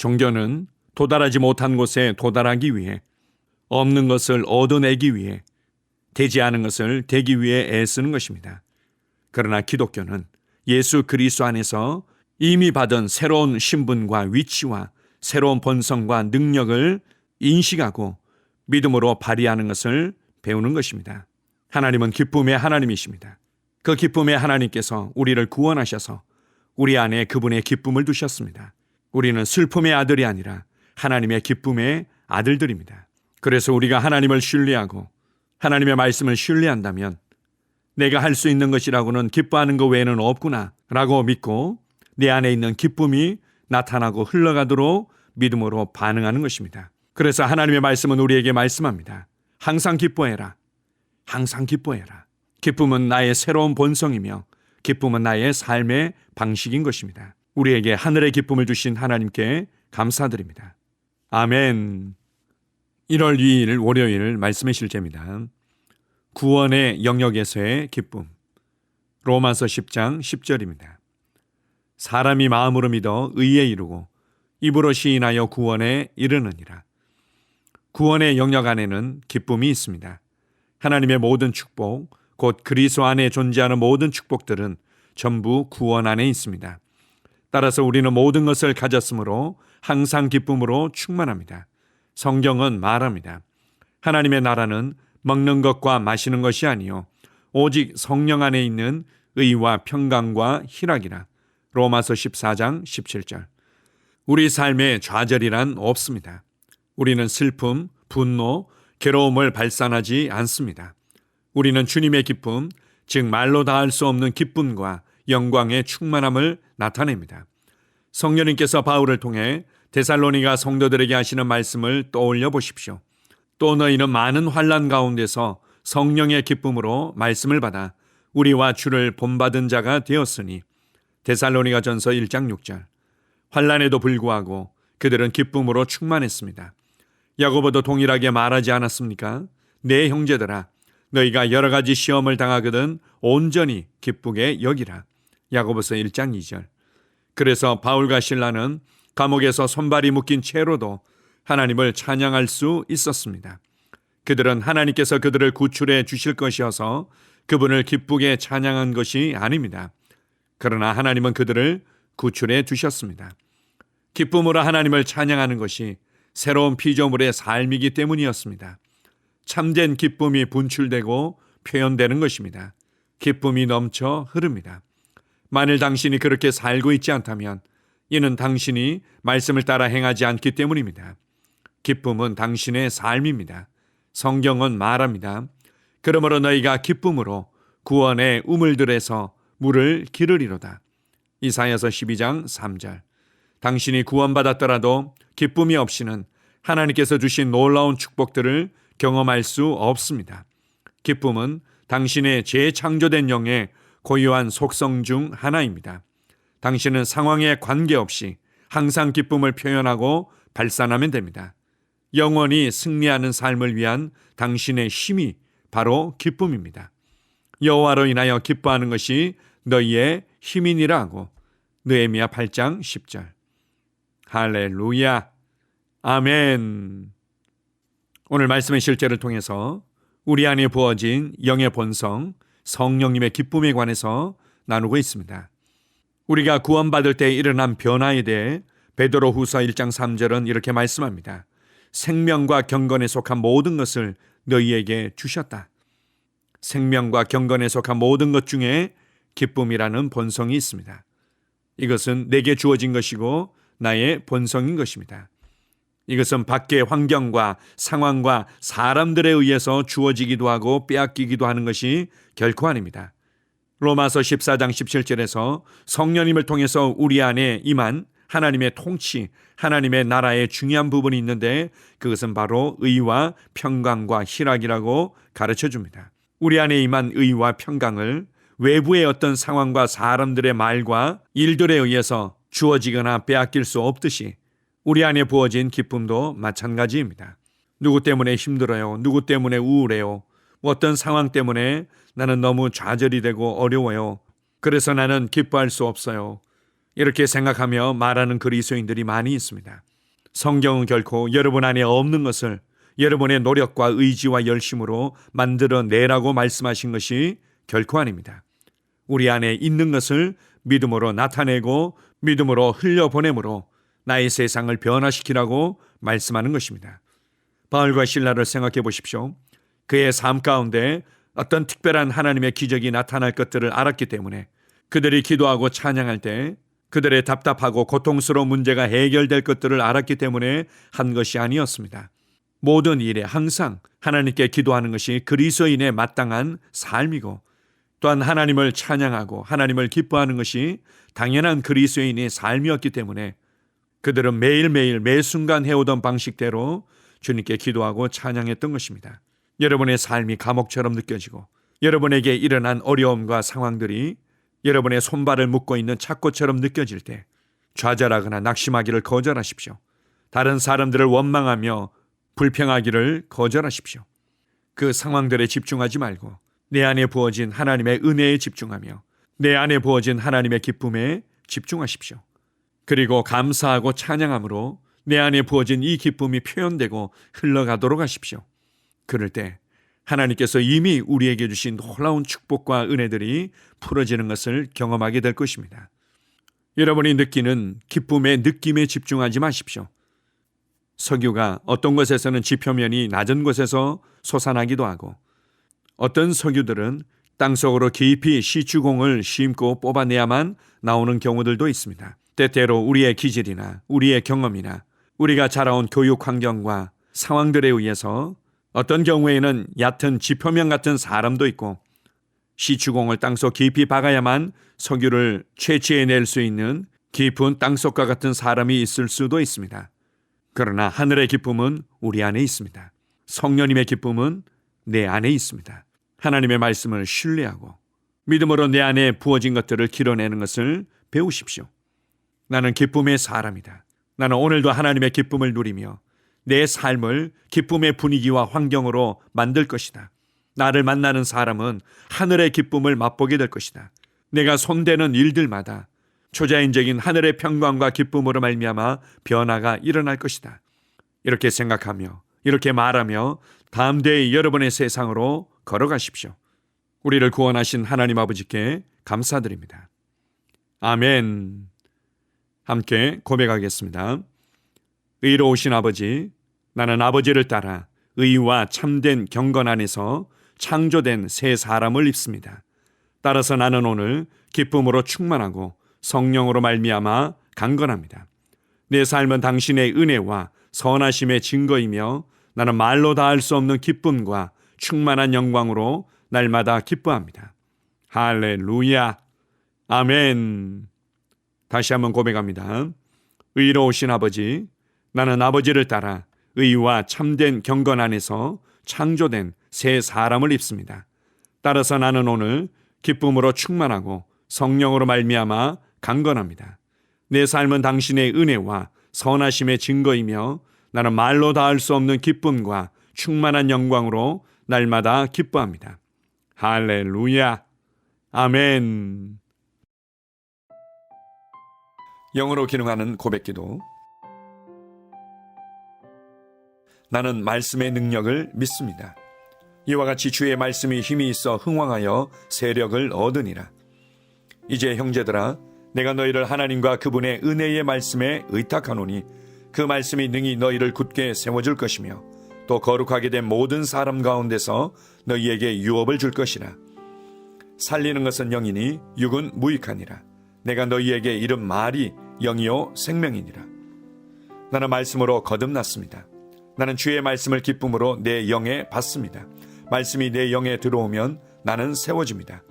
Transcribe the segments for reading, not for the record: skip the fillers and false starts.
종교는 도달하지 못한 곳에 도달하기 위해, 없는 것을 얻어내기 위해, 되지 않은 것을 되기 위해 애쓰는 것입니다. 그러나 기독교는 예수 그리스도 안에서 이미 받은 새로운 신분과 위치와 새로운 본성과 능력을 인식하고 믿음으로 발휘하는 것을 배우는 것입니다. 하나님은 기쁨의 하나님이십니다. 그 기쁨의 하나님께서 우리를 구원하셔서 우리 안에 그분의 기쁨을 두셨습니다. 우리는 슬픔의 아들이 아니라 하나님의 기쁨의 아들들입니다. 그래서 우리가 하나님을 신뢰하고 하나님의 말씀을 신뢰한다면 내가 할 수 있는 것이라고는 기뻐하는 것 외에는 없구나 라고 믿고 내 안에 있는 기쁨이 나타나고 흘러가도록 믿음으로 반응하는 것입니다. 그래서 하나님의 말씀은 우리에게 말씀합니다. 항상 기뻐해라. 항상 기뻐해라. 기쁨은 나의 새로운 본성이며 기쁨은 나의 삶의 방식인 것입니다. 우리에게 하늘의 기쁨을 주신 하나님께 감사드립니다. 아멘. 1월 2일 월요일 말씀의 실제입니다. 구원의 영역에서의 기쁨. 로마서 10장 10절입니다. 사람이 마음으로 믿어 의에 이르고 입으로 시인하여 구원에 이르느니라. 구원의 영역 안에는 기쁨이 있습니다. 하나님의 모든 축복, 곧 그리스도 안에 존재하는 모든 축복들은 전부 구원 안에 있습니다. 따라서 우리는 모든 것을 가졌으므로 항상 기쁨으로 충만합니다. 성경은 말합니다. 하나님의 나라는 먹는 것과 마시는 것이 아니요 오직 성령 안에 있는 의와 평강과 희락이라. 로마서 14장 17절. 우리 삶에 좌절이란 없습니다. 우리는 슬픔, 분노, 괴로움을 발산하지 않습니다. 우리는 주님의 기쁨, 즉 말로 다할 수 없는 기쁨과 영광의 충만함을 나타냅니다. 성령님께서 바울을 통해 데살로니가 성도들에게 하시는 말씀을 떠올려 보십시오. 또 너희는 많은 환난 가운데서 성령의 기쁨으로 말씀을 받아 우리와 주를 본받은 자가 되었으니. 데살로니가전서 1장 6절. 환난에도 불구하고 그들은 기쁨으로 충만했습니다. 야고보도 동일하게 말하지 않았습니까? 내 형제들아, 너희가 여러 가지 시험을 당하거든 온전히 기쁘게 여기라. 야고보서 1장 2절. 그래서 바울과 실라는 감옥에서 손발이 묶인 채로도 하나님을 찬양할 수 있었습니다. 그들은 하나님께서 그들을 구출해 주실 것이어서 그분을 기쁘게 찬양한 것이 아닙니다. 그러나 하나님은 그들을 구출해 주셨습니다. 기쁨으로 하나님을 찬양하는 것이 새로운 피조물의 삶이기 때문이었습니다. 참된 기쁨이 분출되고 표현되는 것입니다. 기쁨이 넘쳐 흐릅니다. 만일 당신이 그렇게 살고 있지 않다면 이는 당신이 말씀을 따라 행하지 않기 때문입니다. 기쁨은 당신의 삶입니다. 성경은 말합니다. 그러므로 너희가 기쁨으로 구원의 우물들에서 물을 기르리로다. 이사야서 12장 3절. 당신이 구원받았더라도 기쁨이 없이는 하나님께서 주신 놀라운 축복들을 경험할 수 없습니다. 기쁨은 당신의 재창조된 영의 고유한 속성 중 하나입니다. 당신은 상황에 관계없이 항상 기쁨을 표현하고 발산하면 됩니다. 영원히 승리하는 삶을 위한 당신의 힘이 바로 기쁨입니다. 여호와로 인하여 기뻐하는 것이 너희의 힘이니라 하고 느헤미야 8장 10절. 할렐루야. 아멘. 오늘 말씀의 실제를 통해서 우리 안에 부어진 영의 본성, 성령님의 기쁨에 관해서 나누고 있습니다. 우리가 구원받을 때 일어난 변화에 대해 베드로후서 1장 3절은 이렇게 말씀합니다. 생명과 경건에 속한 모든 것을 너희에게 주셨다. 생명과 경건에 속한 모든 것 중에 기쁨이라는 본성이 있습니다. 이것은 내게 주어진 것이고 나의 본성인 것입니다. 이것은 밖의 환경과 상황과 사람들에 의해서 주어지기도 하고 빼앗기기도 하는 것이 결코 아닙니다. 로마서 14장 17절에서 성령님을 통해서 우리 안에 임한 하나님의 통치, 하나님의 나라의 중요한 부분이 있는데 그것은 바로 의와 평강과 희락이라고 가르쳐 줍니다. 우리 안에 임한 의와 평강을 외부의 어떤 상황과 사람들의 말과 일들에 의해서 주어지거나 빼앗길 수 없듯이 우리 안에 부어진 기쁨도 마찬가지입니다. 누구 때문에 힘들어요? 누구 때문에 우울해요? 어떤 상황 때문에 나는 너무 좌절이 되고 어려워요. 그래서 나는 기뻐할 수 없어요. 이렇게 생각하며 말하는 그리스도인들이 많이 있습니다. 성경은 결코 여러분 안에 없는 것을 여러분의 노력과 의지와 열심으로 만들어내라고 말씀하신 것이 결코 아닙니다. 우리 안에 있는 것을 믿음으로 나타내고 믿음으로 흘려보내므로 나의 세상을 변화시키라고 말씀하는 것입니다. 바울과 실라를 생각해 보십시오. 그의 삶 가운데 어떤 특별한 하나님의 기적이 나타날 것들을 알았기 때문에 그들이 기도하고 찬양할 때 그들의 답답하고 고통스러운 문제가 해결될 것들을 알았기 때문에 한 것이 아니었습니다. 모든 일에 항상 하나님께 기도하는 것이 그리스도인의 마땅한 삶이고 또한 하나님을 찬양하고 하나님을 기뻐하는 것이 당연한 그리스도인의 삶이었기 때문에 그들은 매일매일 매 순간 해오던 방식대로 주님께 기도하고 찬양했던 것입니다. 여러분의 삶이 감옥처럼 느껴지고 여러분에게 일어난 어려움과 상황들이 여러분의 손발을 묶고 있는 착고처럼 느껴질 때 좌절하거나 낙심하기를 거절하십시오. 다른 사람들을 원망하며 불평하기를 거절하십시오. 그 상황들에 집중하지 말고 내 안에 부어진 하나님의 은혜에 집중하며 내 안에 부어진 하나님의 기쁨에 집중하십시오. 그리고 감사하고 찬양함으로 내 안에 부어진 이 기쁨이 표현되고 흘러가도록 하십시오. 그럴 때 하나님께서 이미 우리에게 주신 놀라운 축복과 은혜들이 풀어지는 것을 경험하게 될 것입니다. 여러분이 느끼는 기쁨의 느낌에 집중하지 마십시오. 석유가 어떤 곳에서는 지표면이 낮은 곳에서 솟아나기도 하고 어떤 석유들은 땅속으로 깊이 시추공을 심고 뽑아내야만 나오는 경우들도 있습니다. 때때로 우리의 기질이나 우리의 경험이나 우리가 자라온 교육 환경과 상황들에 의해서 어떤 경우에는 얕은 지표면 같은 사람도 있고 시추공을 땅속 깊이 박아야만 석유를 채취해낼 수 있는 깊은 땅속과 같은 사람이 있을 수도 있습니다. 그러나 하늘의 기쁨은 우리 안에 있습니다. 성령님의 기쁨은 내 안에 있습니다. 하나님의 말씀을 신뢰하고 믿음으로 내 안에 부어진 것들을 길어내는 것을 배우십시오. 나는 기쁨의 사람이다. 나는 오늘도 하나님의 기쁨을 누리며 내 삶을 기쁨의 분위기와 환경으로 만들 것이다. 나를 만나는 사람은 하늘의 기쁨을 맛보게 될 것이다. 내가 손대는 일들마다 초자연적인 하늘의 평강과 기쁨으로 말미암아 변화가 일어날 것이다. 이렇게 생각하며 이렇게 말하며 담대히 여러분의 세상으로 걸어가십시오. 우리를 구원하신 하나님 아버지께 감사드립니다. 아멘. 함께 고백하겠습니다. 의로우신 아버지, 나는 아버지를 따라 의와 참된 경건 안에서 창조된 새 사람을 입습니다. 따라서 나는 오늘 기쁨으로 충만하고 성령으로 말미암아 강건합니다. 내 삶은 당신의 은혜와 선하심의 증거이며 나는 말로 다할 수 없는 기쁨과 충만한 영광으로 날마다 기뻐합니다. 할렐루야. 아멘. 다시 한번 고백합니다. 의로우신 아버지, 나는 아버지를 따라 의와 참된 경건 안에서 창조된 새 사람을 입습니다. 따라서 나는 오늘 기쁨으로 충만하고 성령으로 말미암아 강건합니다. 내 삶은 당신의 은혜와 선하심의 증거이며 나는 말로 다할 수 없는 기쁨과 충만한 영광으로 날마다 기뻐합니다. 할렐루야. 아멘. 영으로 기능하는 고백기도. 나는 말씀의 능력을 믿습니다. 이와 같이 주의 말씀이 힘이 있어 흥왕하여 세력을 얻으니라. 이제 형제들아, 내가 너희를 하나님과 그분의 은혜의 말씀에 의탁하노니 그 말씀이 능히 너희를 굳게 세워줄 것이며 또 거룩하게 된 모든 사람 가운데서 너희에게 유업을 줄 것이라. 살리는 것은 영이니 육은 무익하니라. 내가 너희에게 이른 말이 영이요 생명이니라. 나는 말씀으로 거듭났습니다. 나는 주의 말씀을 기쁨으로 내 영에 받습니다. 말씀이 내 영에 들어오면 나는 세워집니다.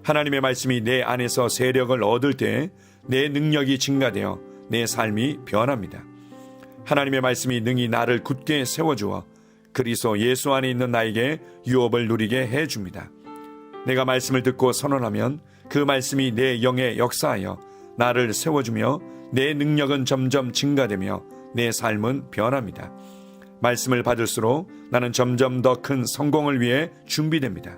하나님의 말씀이 내 안에서 세력을 얻을 때 내 능력이 증가되어 내 삶이 변합니다. 하나님의 말씀이 능히 나를 굳게 세워주어 그리스도 예수 안에 있는 나에게 유업을 누리게 해줍니다. 내가 말씀을 듣고 선언하면 그 말씀이 내 영에 역사하여 나를 세워주며 내 능력은 점점 증가되며 내 삶은 변합니다. 말씀을 받을수록 나는 점점 더 큰 성공을 위해 준비됩니다.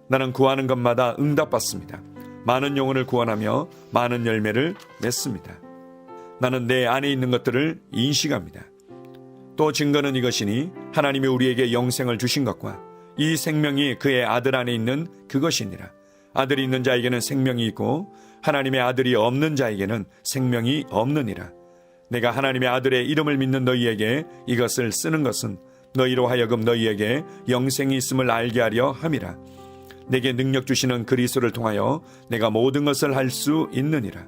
나는 구하는 것마다 응답받습니다. 많은 영혼을 구원하며 많은 열매를 맺습니다. 나는 내 안에 있는 것들을 인식합니다. 또 증거는 이것이니 하나님이 우리에게 영생을 주신 것과 이 생명이 그의 아들 안에 있는 그것이니라. 아들이 있는 자에게는 생명이 있고 하나님의 아들이 없는 자에게는 생명이 없느니라. 내가 하나님의 아들의 이름을 믿는 너희에게 이것을 쓰는 것은 너희로 하여금 너희에게 영생이 있음을 알게 하려 함이라. 내게 능력 주시는 그리스도를 통하여 내가 모든 것을 할 수 있느니라.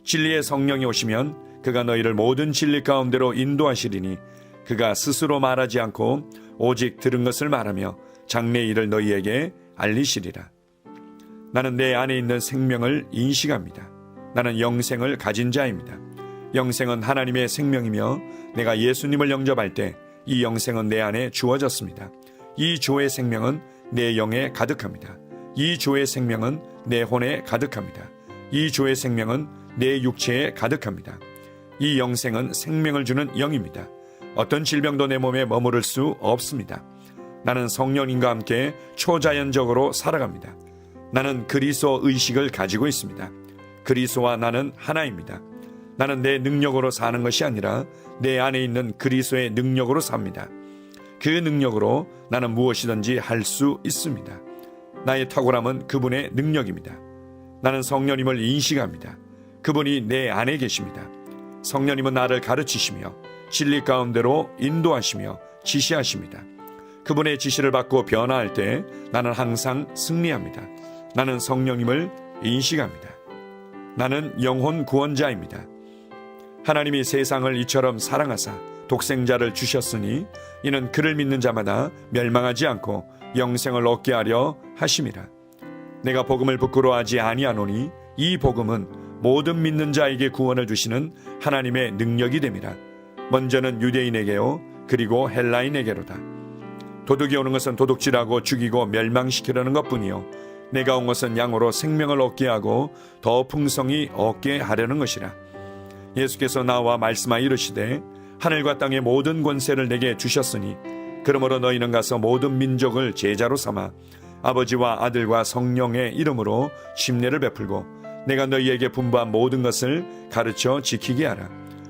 진리의 성령이 오시면 그가 너희를 모든 진리 가운데로 인도하시리니 그가 스스로 말하지 않고 오직 들은 것을 말하며 장래의 일을 너희에게 알리시리라. 나는 내 안에 있는 생명을 인식합니다. 나는 영생을 가진 자입니다. 영생은 하나님의 생명이며 내가 예수님을 영접할 때 이 영생은 내 안에 주어졌습니다. 이 주의 생명은 내 영에 가득합니다. 이 주의 생명은 내 혼에 가득합니다. 이 주의 생명은 내 육체에 가득합니다. 이 영생은 생명을 주는 영입니다. 어떤 질병도 내 몸에 머무를 수 없습니다. 나는 성령님과 함께 초자연적으로 살아갑니다. 나는 그리스도 의식을 가지고 있습니다. 그리스도와 나는 하나입니다. 나는 내 능력으로 사는 것이 아니라 내 안에 있는 그리스도의 능력으로 삽니다. 그 능력으로 나는 무엇이든지 할 수 있습니다. 나의 탁월함은 그분의 능력입니다. 나는 성령님을 인식합니다. 그분이 내 안에 계십니다. 성령님은 나를 가르치시며 진리 가운데로 인도하시며 지시하십니다. 그분의 지시를 받고 변화할 때 나는 항상 승리합니다. 나는 성령님을 인식합니다. 나는 영혼 구원자입니다. 하나님이 세상을 이처럼 사랑하사 독생자를 주셨으니 이는 그를 믿는 자마다 멸망하지 않고 영생을 얻게 하려 하심이라. 내가 복음을 부끄러워하지 아니하노니 이 복음은 모든 믿는 자에게 구원을 주시는 하나님의 능력이 됨이라. 먼저는 유대인에게요 그리고 헬라인에게로다. 도둑이 오는 것은 도둑질하고 죽이고 멸망시키려는 것뿐이요 내가 온 것은 양으로 생명을 얻게 하고 더 풍성히 얻게 하려는 것이라. 예수께서 나와 말씀하여 이르시되 하늘과 땅의 모든 권세를 내게 주셨으니 그러므로 너희는 가서 모든 민족을 제자로 삼아 아버지와 아들과 성령의 이름으로 침례를 베풀고 내가 너희에게 분부한 모든 것을 가르쳐 지키게 하라.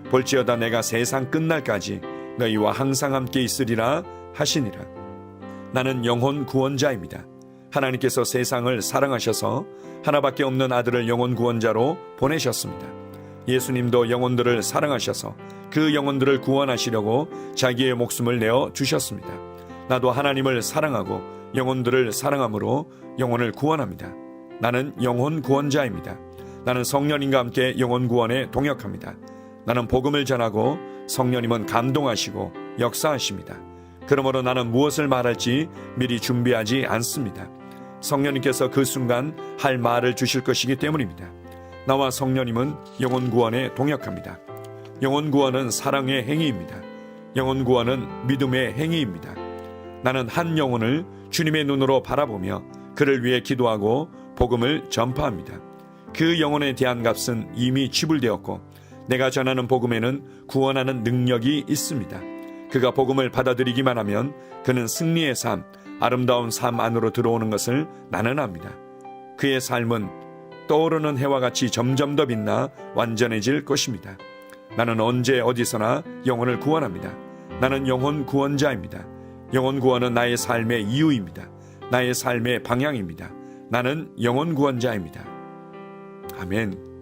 볼지어다 내가 세상 끝날까지 너희와 항상 함께 있으리라 하시니라. 나는 영혼 구원자입니다. 하나님께서 세상을 사랑하셔서 하나밖에 없는 아들을 영혼 구원자로 보내셨습니다. 예수님도 영혼들을 사랑하셔서 그 영혼들을 구원하시려고 자기의 목숨을 내어 주셨습니다. 나도 하나님을 사랑하고 영혼들을 사랑함으로 영혼을 구원합니다. 나는 영혼 구원자입니다. 나는 성령님과 함께 영혼 구원에 동역합니다. 나는 복음을 전하고 성령님은 감동하시고 역사하십니다. 그러므로 나는 무엇을 말할지 미리 준비하지 않습니다. 성령님께서 그 순간 할 말을 주실 것이기 때문입니다. 나와 성령님은 영혼 구원에 동역합니다. 영혼 구원은 사랑의 행위입니다. 영혼 구원은 믿음의 행위입니다. 나는 한 영혼을 주님의 눈으로 바라보며 그를 위해 기도하고 복음을 전파합니다. 그 영혼에 대한 값은 이미 지불되었고 내가 전하는 복음에는 구원하는 능력이 있습니다. 그가 복음을 받아들이기만 하면 그는 승리의 삶, 아름다운 삶 안으로 들어오는 것을 나는 압니다. 그의 삶은 떠오르는 해와 같이 점점 더 빛나 완전해질 것입니다. 나는 언제 어디서나 영혼을 구원합니다. 나는 영혼 구원자입니다. 영혼 구원은 나의 삶의 이유입니다. 나의 삶의 방향입니다. 나는 영혼 구원자입니다. 아멘.